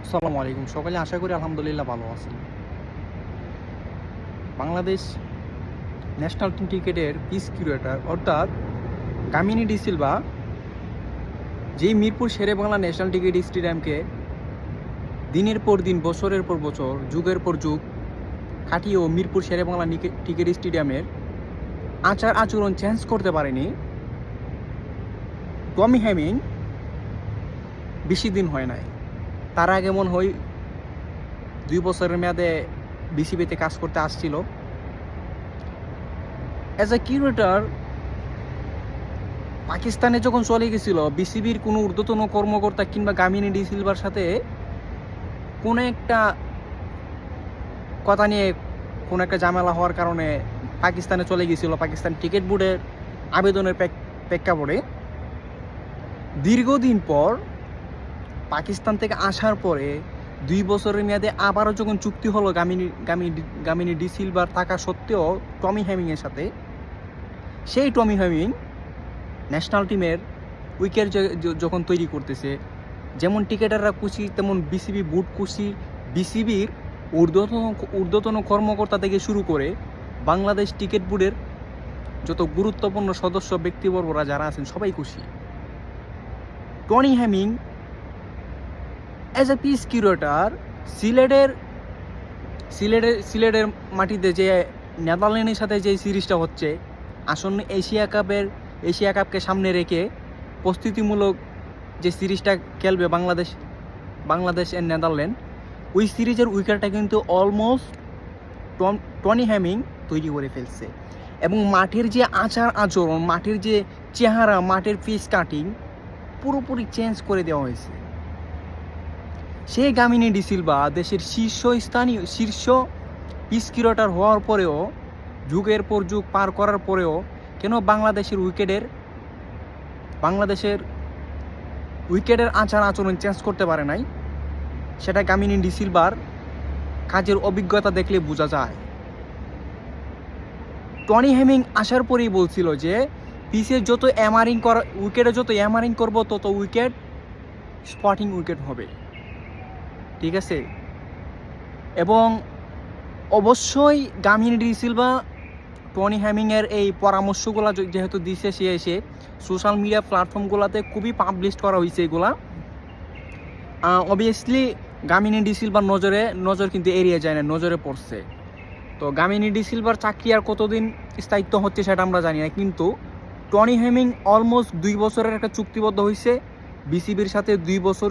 আসসালামু আলাইকুম। সকালে আশা করি আলহামদুলিল্লাহ ভালো আছেন। বাংলাদেশ ন্যাশনাল টিম ক্রিকেটের পিস কিউরেটর অর্থাৎ কামিনী ডি সিলভা যেই মিরপুর শেরে বাংলা ন্যাশনাল ক্রিকেট স্টেডিয়ামকে দিনের পর দিন, বছরের পর বছর, যুগের পর যুগ কাটিয়েও মিরপুর শেরে বাংলা ক্রিকেট স্টেডিয়ামের আচার আচরণ চেঞ্জ করতে পারেনি টমি হ্যামিং বেশি দিন হয় নাই। তার আগে মনে হয় 2 বছরের মেয়াদে বিসিবিতে কাজ করতে আসছিল। অ্যাজ এ কিউরেটর পাকিস্তানে যখন চলে গেছিল, বিসিবির কোনো ঊর্ধ্বতন কর্মকর্তা কিংবা কামিনী ডি সিলভার সাথে কোনো একটা কথা নিয়ে কোনো একটা ঝামেলা হওয়ার কারণে পাকিস্তানে চলে গেছিল। পাকিস্তান ক্রিকেট বোর্ডের আবেদনের প্রেক্ষাপটে দীর্ঘদিন পর পাকিস্তান থেকে আসার পরে 2 বছরের মেয়াদে আবারও যখন চুক্তি হলো কামিনী ডি সিলভার থাকা সত্ত্বেও টমি হ্যামিংয়ের সাথে, সেই টমি হ্যামিং ন্যাশনাল টিমের উইকেট যখন তৈরি করতেছে, যেমন ক্রিকেটাররা খুশি তেমন বিসিবি বোর্ড খুশি, বিসিবির ঊর্ধ্বতন কর্মকর্তা থেকে শুরু করে বাংলাদেশ ক্রিকেট বোর্ডের যত গুরুত্বপূর্ণ সদস্য ব্যক্তিবর্গরা যারা আছেন সবাই খুশি। Tony Hamming as a piece curator সিলেটের মাটিতে যে নেদারল্যান্ডের সাথে যে সিরিজটা হচ্ছে, আসন্ন এশিয়া কাপকে সামনে রেখে প্রস্তুতিমূলক যে সিরিজটা খেলবে বাংলাদেশ এন্ড নেদারল্যান্ড, ওই সিরিজের উইকেটটা কিন্তু অলমোস্ট টনি হ্যামিং তৈরি করে ফেলছে। এবং মাঠের যে আচার আচরণ, মাঠের যে চেহারা, মাঠের পিচ কাটিং পুরোপুরি চেঞ্জ করে দেওয়া হয়েছে। সেই কামিনী ডি সিলভা দেশের শীর্ষ পিস কিউরেটর হওয়ার পরেও, যুগের পর যুগ পার করার পরেও কেন বাংলাদেশের উইকেটের আচার আচরণ চেঞ্জ করতে পারে নাই, সেটা কামিনী ডি সিলভার কাজের অভিজ্ঞতা দেখলে বোঝা যায়। টনি হ্যামিং আসার পরেই বলছিল যে পিচে যত উইকেটে যত অ্যামারিং করবো তত উইকেট স্পটিং উইকেট হবে, ঠিক আছে। এবং অবশ্যই কামিনী ডি সিলভা টনি হ্যামিংয়ের এই পরামর্শগুলো যেহেতু দিছে, সে এসে সোশ্যাল মিডিয়া প্ল্যাটফর্মগুলোতে খুবই পাবলিশ করা হয়েছে এগুলা, অবভিয়াসলি কামিনী ডি সিলভার নজর কিন্তু এড়িয়ে যায় না, নজরে পড়ছে। তো কামিনী ডি সিলভার চাকরি আর কতদিন স্থায়িত্ব হচ্ছে সেটা আমরা জানি না, কিন্তু টনি হ্যামিং অলমোস্ট 2 বছরের একটা চুক্তিবদ্ধ হয়েছে বিসিবির সাথে। 2 বছর